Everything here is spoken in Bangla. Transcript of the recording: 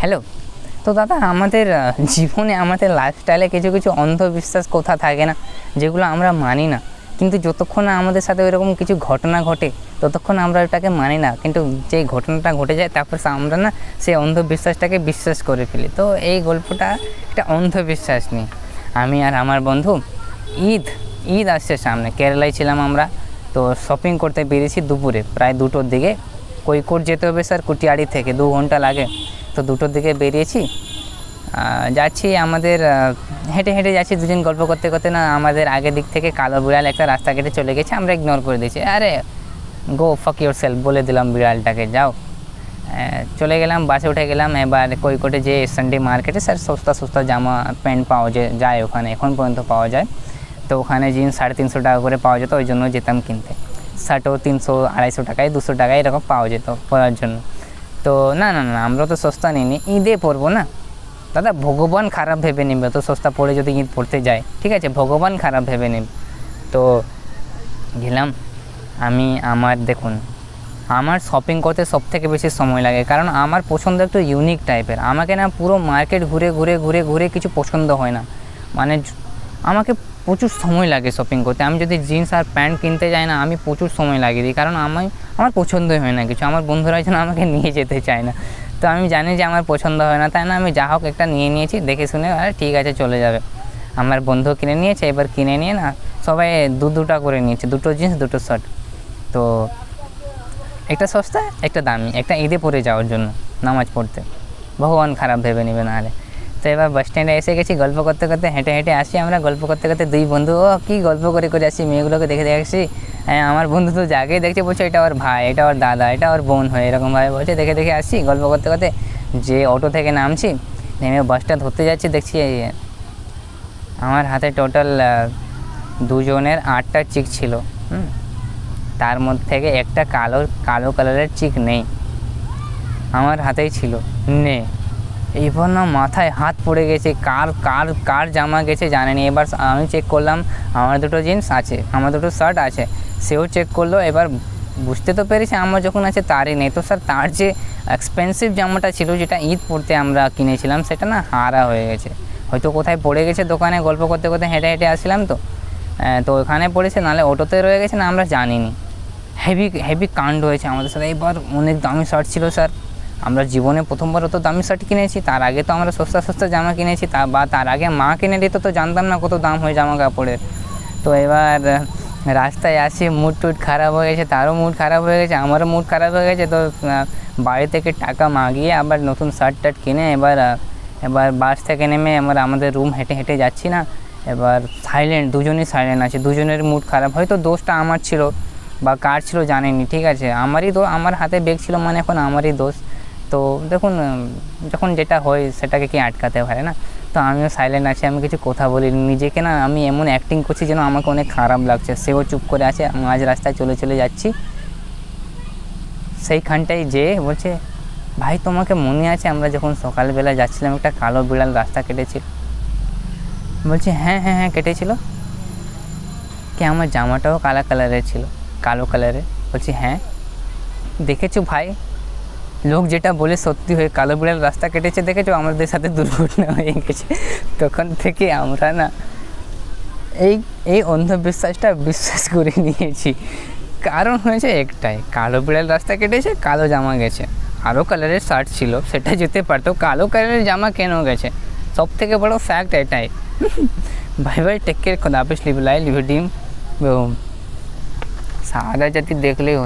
হ্যালো। তো দাদা, আমাদের জীবনে আমাদের লাইফস্টাইলে কিছু কিছু অন্ধবিশ্বাস কথা থাকে না, যেগুলো আমরা মানি না, কিন্তু যতক্ষণ না আমাদের সাথে ওইরকম কিছু ঘটনা ঘটে ততক্ষণ আমরা ওটাকে মানি না, কিন্তু যেই ঘটনাটা ঘটে যায় তারপর আমরা না সেই অন্ধবিশ্বাসটাকে বিশ্বাস করে ফেলি। তো এই গল্পটা একটা অন্ধবিশ্বাস নিয়ে। আমি আর আমার বন্ধু ঈদ ঈদ আসছে সামনে, কেরালায় ছিলাম আমরা। তো শপিং করতে বেরিয়েছি দুপুরে প্রায় 2টোর দিকে। কৈকোট যেতে হবে স্যার, কুটিয়াড়ি থেকে 2 ঘন্টা লাগে। তো 2টোর দিকে বেরিয়েছি, যাচ্ছি আমাদের হেঁটে হেঁটে যাচ্ছি, দুজন গল্প করতে করতে না আমাদের আগের দিক থেকে কালো বিড়াল একটা রাস্তা কেটে চলে গেছে। আমরা ইগনোর করে দিয়েছি, আরে গো ফাক ইউর সেলফ বলে দিলাম বিড়ালটাকে, যাও। চলে গেলাম, বাসে উঠে গেলাম। এবার কৈকোটে যে সানডে মার্কেটে স্যার সস্তা সস্তা জামা প্যান্ট পাওয়া যায় ওখানে, এখন পর্যন্ত পাওয়া যায়। তো ওখানে জিন্স 350 টাকা করে পাওয়া যেত, ওই জন্য যেতাম কিনতে। শার্টও 300 250 টাকায় 200 টাকায় এরকম পাওয়া যেত পরার জন্য। তো না না না, আমরা তো সস্তা নিইনি, ঈদে পরবো না দাদা, ভগবান খারাপ ভেবে নেবে তো সস্তা পড়ে যদি ঈদ পড়তে যায়, ঠিক আছে, ভগবান খারাপ ভেবে নেবে। তো গেলাম আমি, দেখুন, আমার শপিং করতে সবথেকে বেশি সময় লাগে, কারণ আমার পছন্দ একটু ইউনিক টাইপের। আমাকে না পুরো মার্কেট ঘুরে ঘুরে ঘুরে ঘুরে কিছু পছন্দ হয় না, মানে আমাকে প্রচুর সময় লাগে শপিং করতে। আমি যদি জিন্স আর প্যান্ট কিনতে যাই না, আমি প্রচুর সময় লাগিয়ে দিই, কারণ আমার পছন্দই হয় না কিছু। আমার বন্ধুরা যেন আমাকে নিয়ে যেতে চায় না, তো আমি জানি যে আমার পছন্দ হয় না, তাই না আমি যা হোক একটা নিয়ে নিয়েছি, দেখে শুনে আরে ঠিক আছে চলে যাবে। আমার বন্ধু কিনে নিয়েছে, এবার কিনে নিয়ে না সবাই দুটা করে নিয়েছে, 2টো জিন্স 2টো শার্ট। তো একটা সস্তা একটা দামি, একটা ঈদে পরে যাওয়ার জন্য নামাজ পড়তে, ভগবান খারাপ ভেবে নেবে না আরে। তো এবার বাস স্ট্যান্ডে এসে গেছি, গল্প করতে করতে হেঁটে হেঁটে আসি আমরা, গল্প করতে করতে 2 বন্ধু কী গল্প করে করে আসি, মেয়েগুলোকে দেখে দেখে আসি। হ্যাঁ, আমার বন্ধু তো যাকে দেখছে বলছে এটা ওর ভাই, এটা ওর দাদা, এটা ওর বোন হয়, এরকমভাবে বলছে। দেখে দেখে আসছি গল্প করতে করতে, যে অটো থেকে নামছি, নেমে বাসটা ধরতে যাচ্ছি, দেখছি আমার হাতে টোটাল 2 জনের 8টা চিক ছিল। তার মধ্যে থেকে একটা কালো কালারের চিক নেই, আমার হাতেই ছিল, নেই। এবার না মাথায় হাত পড়ে গেছে, কার কার কার জামা গেছে জানেনি। এবার আমি চেক করলাম, আমার 2টো জিন্স আছে, আমার 2টো শার্ট আছে, সেও চেক করলো। এবার বুঝতে তো পেরেছি আমার যখন আছে তারই নেই। তো স্যার তার যে এক্সপেন্সিভ জামাটা ছিল, যেটা ঈদ পড়তে আমরা কিনেছিলাম, সেটা না হারা হয়ে গেছে, হয়তো কোথায় পড়ে গেছে দোকানে, গল্প করতে করতে হেঁটে হেঁটে আসছিলাম তো ওখানে পড়েছে, নাহলে অটোতে রয়ে গেছে, না আমরা জানিনি। হেভি কাণ্ড হয়েছে আমাদের সাথে। এবার অনেক দামি শার্ট ছিল স্যার, আমরা জীবনে প্রথমবার অত দামি শার্ট কিনেছি। তার আগে তো আমরা সস্তা সস্তা জামা কিনেছি, তার আগে মা কিনে দিত, তো জানতাম না কত দাম হয় জামা কাপড়ের। তো এবার রাস্তায় আসি, মুড টুড খারাপ হয়ে গেছে, তারও মুড খারাপ হয়ে গেছে, আমারও মুড খারাপ হয়ে গেছে। তো বাড়ি থেকে টাকা মাগিয়ে আবার নতুন শার্ট টার্ট কিনে এবার বাস থেকে নেমে আমাদের রুম হেঁটে হেঁটে যাচ্ছি না। এবার সাইলেন্ট, দুজনই সাইলেন্ট আছে, দুজনের মুড খারাপ। হয়তো দোষটা আমার ছিল বা কার ছিল জানেনি, ঠিক আছে, আমার হাতে ব্যাগ ছিল মানে এখন আমারই দোষ। তো দেখুন, যখন যেটা হয় সেটাকে কি আটকাতে পারে না। তো আমিও সাইলেন্ট আছি, আমি কিছু কথা বলিনি, নিজেকে না আমি এমন অ্যাক্টিং করছি যেন আমাকে অনেক খারাপ লাগছে। সেও চুপ করে আছে, মাঝ রাস্তায় চলে চলে যাচ্ছি। সেইখানটায় যেয়ে বলছে, ভাই তোমাকে মনে আছে আমরা যখন সকালবেলা যাচ্ছিলাম একটা কালো বিড়াল রাস্তা কেটেছিল? বলছি হ্যাঁ হ্যাঁ হ্যাঁ কেটেছিল। কি আমার জামাটাও কালো কালারের? বলছি হ্যাঁ। দেখেছো ভাই, লোক যেটা বলে সত্যি হয়ে, কালো বিড়াল রাস্তা কেটেছে, দেখেছো আমাদের সাথে দুর্ঘটনা হয়ে গেছে। তখন থেকে আমরা না এই অন্ধবিশ্বাসটা বিশ্বাস করে নিয়েছি। কারণ হয়েছে একটাই, কালো বিড়াল রাস্তা কেটেছে, কালো জামা গেছে, আরও কালারের শার্ট ছিল সেটা যেতে পারতো, কালো কালারের জামা কেন গেছে? সব থেকে বড় ফ্যাক্ট এটাই। ভাই ভাই, টেক কেয়ার, খোদা হাফেজ, লিভ লাইফ, লিভ ডিম। সাদা জাতি দেখলেই